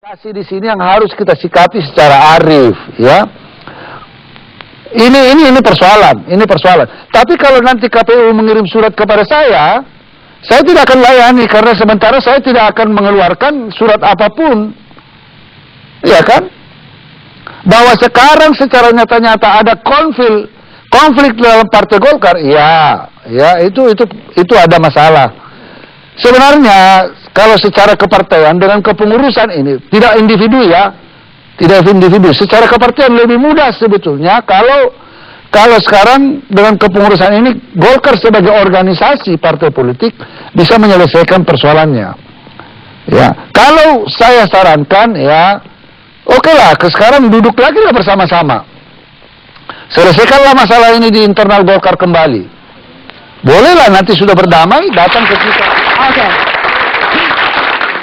Kasih di sini yang harus kita sikapi secara arif, ya. Ini persoalan. Tapi kalau nanti KPU mengirim surat kepada saya tidak akan layani karena sementara saya tidak akan mengeluarkan surat apapun, ya kan? Bahwa sekarang secara nyata-nyata ada konflik dalam Partai Golkar, ya itu ada masalah. Sebenarnya kalau secara kepartaian dengan kepengurusan ini tidak individu, secara kepartaian lebih mudah sebetulnya kalau sekarang dengan kepengurusan ini Golkar sebagai organisasi partai politik bisa menyelesaikan persoalannya. Ya, kalau saya sarankan oke lah, sekarang duduk lagi lah bersama-sama. Selesaikanlah masalah ini di internal Golkar kembali. Bolehlah nanti sudah berdamai datang ke kita. Oke.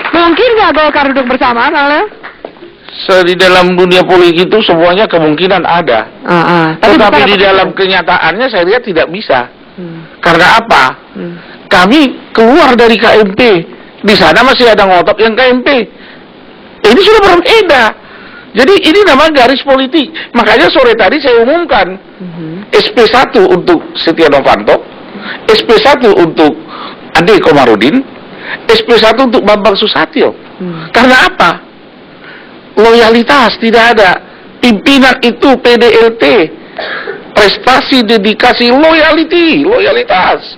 Mungkin nggak Golkar duduk bersama, Malah? Di dalam dunia politik itu semuanya kemungkinan ada. Tetapi di dalam kenyataannya saya lihat tidak bisa. Karena apa? Kami keluar dari KMP. Di sana masih ada ngotot yang KMP. Ini sudah berbeda. Jadi ini namanya garis politik. Makanya sore tadi saya umumkan SP1 untuk Setia Novanto, SP1 untuk Ade Komarudin, SP1 untuk Bambang Susatyo. Karena apa? Loyalitas tidak ada. Pimpinan itu PDLT, prestasi, dedikasi, loyalitas.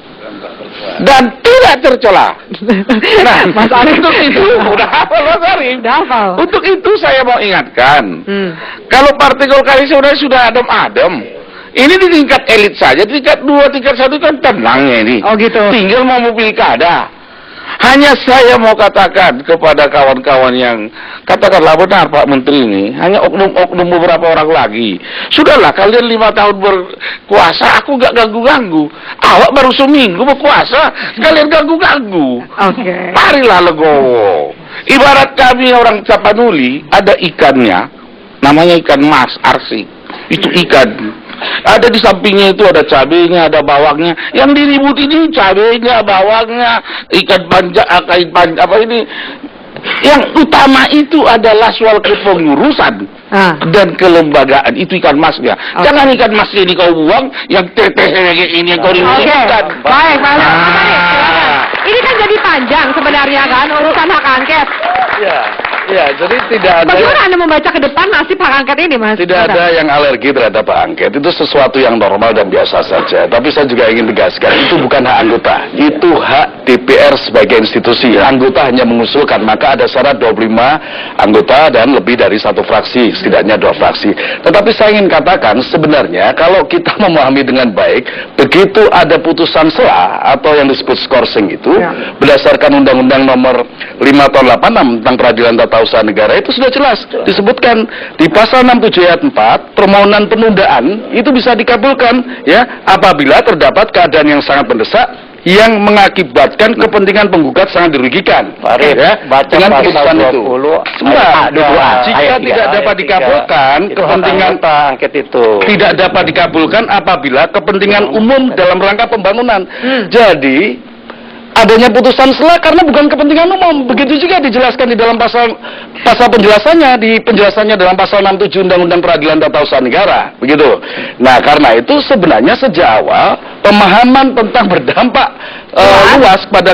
Dan tidak tercela. Nah, untuk itu udah hafal Mas Arif. Untuk itu saya mau ingatkan, kalau Partai Golkar ini sudah adem-adem. Ini di tingkat elit saja, tingkat 2, tingkat 1 kan tenangnya ini. Oh gitu. Tinggal mau pilkada. Hanya saya mau katakan kepada kawan-kawan yang katakanlah benar Pak Menteri ini, hanya oknum-oknum beberapa orang lagi. Sudahlah, kalian 5 tahun berkuasa, aku gak ganggu-ganggu. Awak baru seminggu berkuasa, kalian ganggu-ganggu. Oke. Marilah legowo. Ibarat kami orang Tapanuli, ada ikannya, namanya ikan mas, arsik. Itu ikan. Ada di sampingnya itu ada cabenya, ada bawangnya. Yang diribut ini cabenya, bawangnya, ikan panjang, apa ini? Yang utama itu adalah soal kepengurusan dan kelembagaan. Itu ikan masnya. Jangan ikan masnya ini kau buang, yang teteh ini yang kau ributkan. Baik, ini kan jadi panjang sebenarnya kan urusan hak angket. Ya, jadi tidak ada. Bagaimana Anda membaca ke depan nasib hak angket ini, Mas? Tidak ada yang alergi terhadap hak angket. Itu sesuatu yang normal dan biasa saja. Tapi saya juga ingin tegaskan, itu bukan hak anggota. Itu hak DPR sebagai institusi. Anggota hanya mengusulkan, maka ada syarat 25 anggota dan lebih dari 1 fraksi, setidaknya 2 fraksi. Tetapi saya ingin katakan, sebenarnya kalau kita memahami dengan baik, begitu ada putusan sela atau yang disebut skorsing itu, berdasarkan Undang-Undang Nomor 5 Tahun 86 tentang Peradilan Tata Usaha Negara, itu sudah jelas disebutkan di pasal 67 ayat 4, permohonan penundaan itu bisa dikabulkan apabila terdapat keadaan yang sangat mendesak yang mengakibatkan kepentingan penggugat sangat dirugikan. Dengan putusan itu. Jika tidak dapat dikabulkan, kepentingan angket itu tidak dapat dikabulkan apabila kepentingan umum dalam rangka pembangunan. Jadi adanya putusan sela karena bukan kepentingan umum. Begitu juga dijelaskan di dalam pasal penjelasannya dalam pasal 67 Undang-Undang Peradilan Tata Usaha Negara. Begitu. Nah, karena itu sebenarnya sejak awal pemahaman tentang berdampak luas pada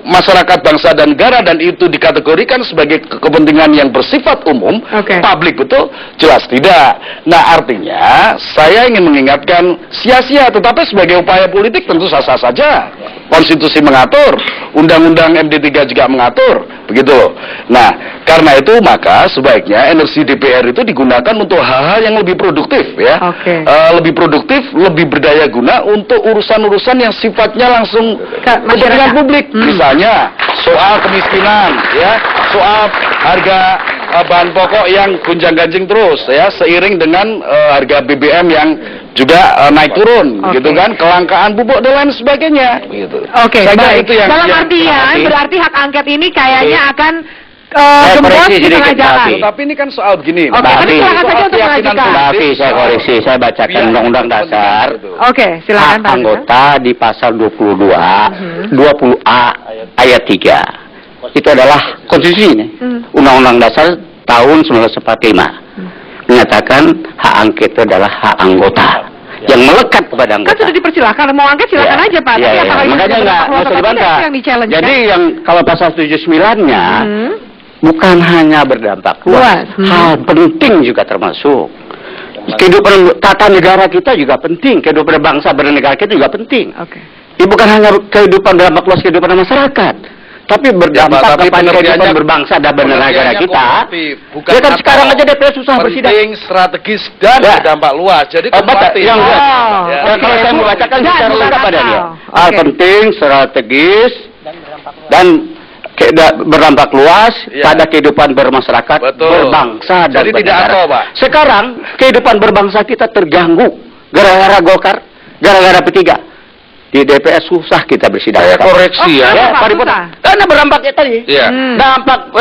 masyarakat, bangsa dan negara, dan itu dikategorikan sebagai kepentingan yang bersifat umum, publik, betul? Jelas tidak. Nah, artinya saya ingin mengingatkan sia-sia, tetapi sebagai upaya politik tentu sah-sah saja. Konstitusi mengatur, Undang-Undang MD3 juga mengatur, begitu. Nah, karena itu maka sebaiknya energi DPR itu digunakan untuk hal-hal yang lebih produktif, lebih produktif, lebih berdaya guna untuk urusan-urusan yang sifatnya langsung kepentingan publik. Misalnya soal kemiskinan, soal harga bahan pokok yang gonjang-ganjing terus, seiring dengan harga BBM yang juga naik turun, gitu kan, kelangkaan pupuk dan lain sebagainya. Gitu. Baik. Itu yang dalam artian berarti hak angket ini kayaknya akan gembos di tengah jalan. Tapi ini kan soal begini. Tapi silakan saja untuk mengajukan. Tapi saya koreksi, saya bacakan Undang-Undang Dasar. Silakan Pak. Anggota di pasal 22, 20A ayat 3. itu adalah konstitusi ini. Undang-Undang Dasar tahun 1945 menyatakan hak angket itu adalah hak anggota yang melekat kepada anggota. Kan sudah dipersilakan, mau angket silakan aja Pak. Iya, makanya nggak usah dibantah. Jadi yang kalau pasal 79-nya bukan hanya berdampak luas, hal penting juga termasuk. Kehidupan tata negara kita juga penting, kehidupan bangsa bernegara kita juga penting. Ini bukan hanya kehidupan berdampak luas kehidupan masyarakat, tapi berdampak kepada kehidupan berbangsa dan bernegara kita. Ya kan sekarang aja DPR susah bersidang. Penting, strategis dan berdampak luas. Jadi yang kalau saya membacakan secara lengkap ada dia. Penting, strategis dan berdampak luas pada kehidupan bermasyarakat, berbangsa dan bernegara. Pak. Sekarang kehidupan berbangsa kita terganggu gara-gara Golkar, gara-gara P3. Di DPR susah kita bersidang. Saya koreksi karena berdampaknya tadi. Dampak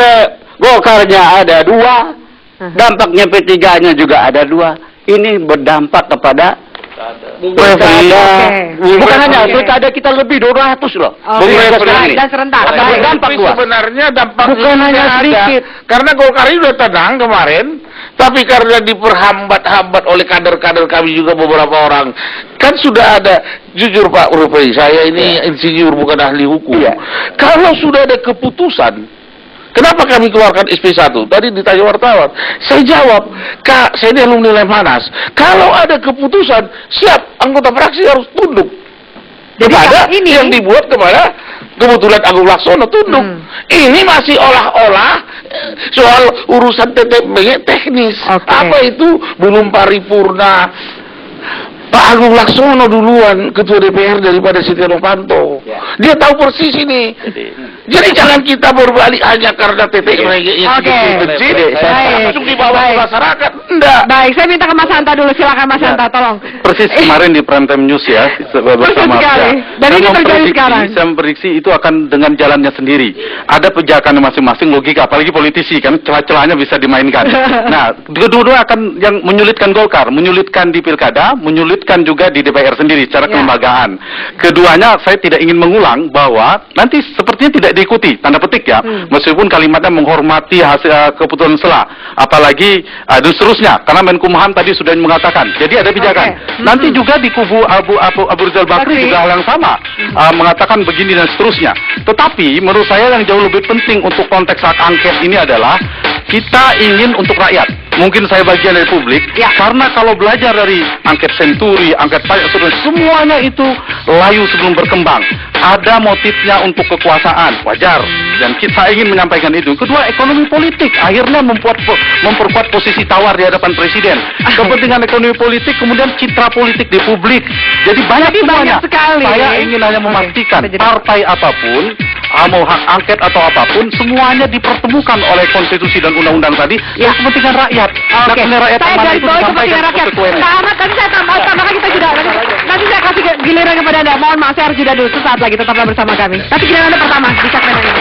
Golkarnya ada 2, dampaknya P3-nya juga ada 2. Ini berdampak kepada bukan hanya pilkada kita lebih 200 loh. Dan serentak. Dampak luas. Sebenarnya dampak bukan hanya sedikit. Karena Golkar ini sudah tenang kemarin, tapi karena diperhambat-hambat oleh kader-kader kami juga beberapa orang. Kan sudah ada, jujur Pak Rufai, saya ini insinyur bukan ahli hukum. Kalau sudah ada keputusan, kenapa kami keluarkan SP1? Tadi ditanya wartawan. Saya jawab, Kak, saya ini alumni Lemhanas. Kalau ada keputusan, siap, anggota fraksi harus tunduk. Jadi ini yang dibuat kepada kebetulan Agung Laksono tunduk. Ini masih olah-olah soal urusan TTP teknis. Apa itu belum paripurna. Pak Agung Laksono duluan ketua DPR daripada Setia Novanto. Dia tahu persis ini. Jadi jangan kita berbalik hanya karena TTP yang masuk di bawah masyarakat. Enggak. Baik, saya minta ke Mas Hanta dulu. Silakan Mas Hanta, tolong. Persis kemarin di Prime Time News ya, bersama dan ini terjadi sekarang. Saya memprediksi itu akan dengan jalannya sendiri. Ada pijakan masing-masing logika, apalagi politisi kan celah-celahnya bisa dimainkan. Nah, kedua-dua akan yang menyulitkan Golkar, menyulitkan di pilkada, menyulitkan juga di DPR sendiri secara kelembagaan. Keduanya saya tidak ingin mengulang bahwa nanti sepertinya tidak diikuti, tanda petik ya, meskipun kalimatnya menghormati hasil keputusan selah, apalagi dan seterusnya, karena Menkumham tadi sudah mengatakan, jadi ada pijakan. Nanti juga di kubu Abu Rizal Bakri juga hal yang sama, mengatakan begini dan seterusnya. Tetapi menurut saya yang jauh lebih penting untuk konteks hak angket ini adalah kita ingin untuk rakyat. Mungkin saya bagian dari publik, karena kalau belajar dari angket Senturi, angket pajak, semuanya itu layu sebelum berkembang. Ada motifnya untuk kekuasaan, wajar. Dan saya ingin menyampaikan itu. Kedua, ekonomi politik akhirnya memperkuat posisi tawar di hadapan presiden. Kepentingan ekonomi politik, kemudian citra politik di publik. Jadi banyak semuanya. Saya ingin hanya memastikan partai apapun, mau hak angket atau apapun, semuanya dipertemukan oleh konstitusi dan undang-undang tadi untuk kepentingan rakyat. Saya garis bawahi kepentingan rakyat. Karena tadi saya tambahkan kita juga nanti saya kasih giliran kepada Anda. Mohon maaf, saya harus jeda dulu sesaat lagi, tetaplah bersama kami. Tapi giliran Anda pertama di segmen ini.